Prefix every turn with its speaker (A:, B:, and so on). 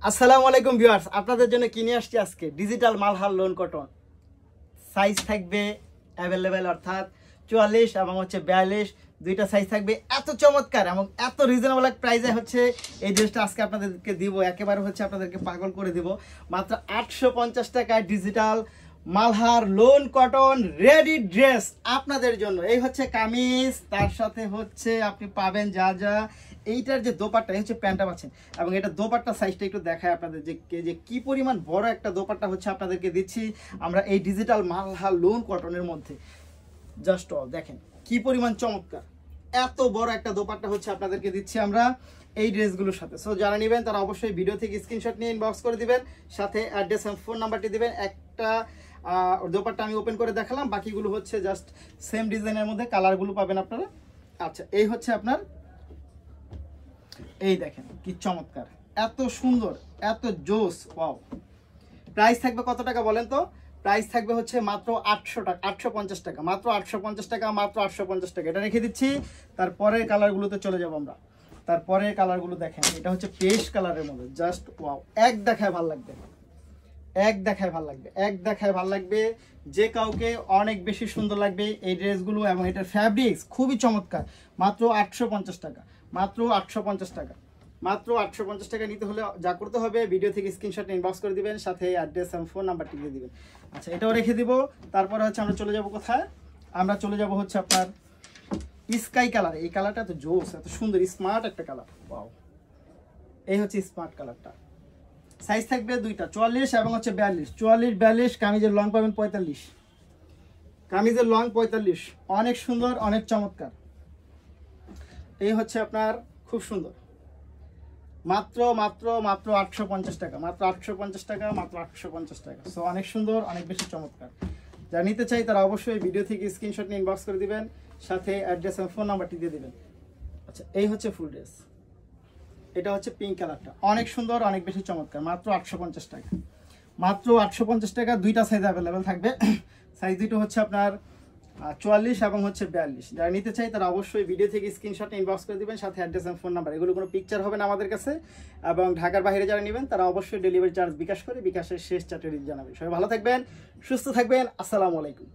A: আসসালামু আলাইকুম ভিউয়ার্স, আপনাদের জন্য কিনে আসছি আজকে digital Malhar loan cotton. Size থাকবে অ্যাভেলেবেল, অর্থাৎ 44 এবং 42 দুইটা সাইজ থাকবে। এত চমৎকার এবং এত রিজনেবল এক প্রাইসে এই ড্রেসটা আজকে আপনাদেরকে দিব, একেবারে আপনাদেরকে পাগল করে দিব। মাত্র 850 টাকায় digital Malhar loan cotton ready dress আপনাদের জন্য। এই কামিজ, তার সাথে আপনি পাবেন যা যা এইটার যে দোপাট্টা, এই প্যান্টটা পাচ্ছেন, এবং এটা দোপাট্টা সাইজটা একটু দেখায় আপনাদের যে কি পরিমাণ বড় একটা দোপাট্টা আপনাদেরকে দিচ্ছি আমরা এই ডিজিটাল মালহার লোন কটনের মধ্যে। জাস্ট দেখেন কি পরিমাণ চমৎকার, এত বড় একটা দোপাট্টা আপনাদেরকে দিচ্ছি আমরা এই ড্রেসগুলোর সাথে। সো যারা নেবেন তারা অবশ্যই ভিডিও থেকে স্ক্রিনশট নিয়ে ইনবক্স করে দিবেন, সাথে অ্যাড্রেস এবং ফোন নাম্বারটি দিবেন। একটা দোপাট্টা আমি ওপেন করে দেখালাম, বাকিগুলো জাস্ট সেম ডিজাইনের মধ্যে, কালারগুলো পাবেন আপনারা। আচ্ছা, এই আপনার, এই দেখেন কি চমৎকার, এত সুন্দর, এত জোস, ওয়াও। প্রাইস থাকবে কত টাকা বলেন তো? প্রাইস থাকবে মাত্র 800 টাকা, 850 টাকা, মাত্র 850 টাকা, মাত্র 850 টাকা। এটা রেখে দিচ্ছি। তারপরের কালারগুলোতে চলে যাব আমরা। তারপরের কালারগুলো দেখেন, এটা পেস্ট কালারের মধ্যে, জাস্ট ওয়াও। এক দেখায় ভালো লাগবে, এক দেখায় ভালো লাগবে, এক দেখায় ভালো লাগবে, যে কাউকে অনেক বেশি সুন্দর লাগবে এই ড্রেসগুলো। এবং এটার ফ্যাব্রিক্স খুবই চমৎকার। মাত্র 850 টাকা, মাত্র 850 টাকা, মাত্র 850 টাকা নিতে হলে যা করতে হবে, ভিডিও থেকে স্ক্রিনশট ইনবক্স করে দিবেন, সাথে অ্যাড্রেস এবং ফোন নাম্বারটি দিয়ে দিবেন। আচ্ছা, এটাও রেখে দিব। তারপরে আমরা চলে যাব কোথায়? আমরা চলে যাব আপনার স্কাই কালার। এই কালারটা এত জোস, এত সুন্দর, স্মার্ট একটা কালার, ওয়াও। এই স্মার্ট কালারটা। সাইজ থাকবে দুইটা, 44 এবং 42। 44 42, কামিজের লং পাবেন 45, কামিজের লং 45। অনেক সুন্দর, অনেক চমৎকার। এই আপনার খুব সুন্দর। মাত্র মাত্র মাত্র 850 টাকা, মাত্র 850 টাকা, মাত্র 850 টাকা। সো অনেক সুন্দর, অনেক বেশি চমৎকার। যারা নিতে চাই তারা অবশ্যই ভিডিও থেকে স্ক্রিনশট নিয়ে ইনবক্স করে দিবেন, সাথে অ্যাড্রেস এবং ফোন নাম্বারটি দিয়ে দিবেন। আচ্ছা, এই ফুল ড্রেস। এটা পিঙ্ক কালারটা, অনেক সুন্দর, অনেক বেশি চমৎকার। মাত্র 850 টাকা, মাত্র 850 টাকা। দুইটা সাইজ অ্যাভেলেবেল থাকবে। সাইজ দুটো আপনার 44 এবং 42। যারা নিতে চাই তারা অবশ্যই ভিডিও থেকে স্ক্রিনশট ইনবক্স করে দিবেন, সাথে অ্যাড্রেস এবং ফোন নাম্বার। এগুলো কোনো পিকচার হবে না আমাদের কাছে। এবং ঢাকার বাইরে যারা নেবেন তারা অবশ্যই ডেলিভারি চার্জ বিকাশ করে বিকাশের শেষ 4 ডিজিট জানাবেন। সবাই ভালো থাকবেন, সুস্থ থাকবেন। আসসালামু আলাইকুম।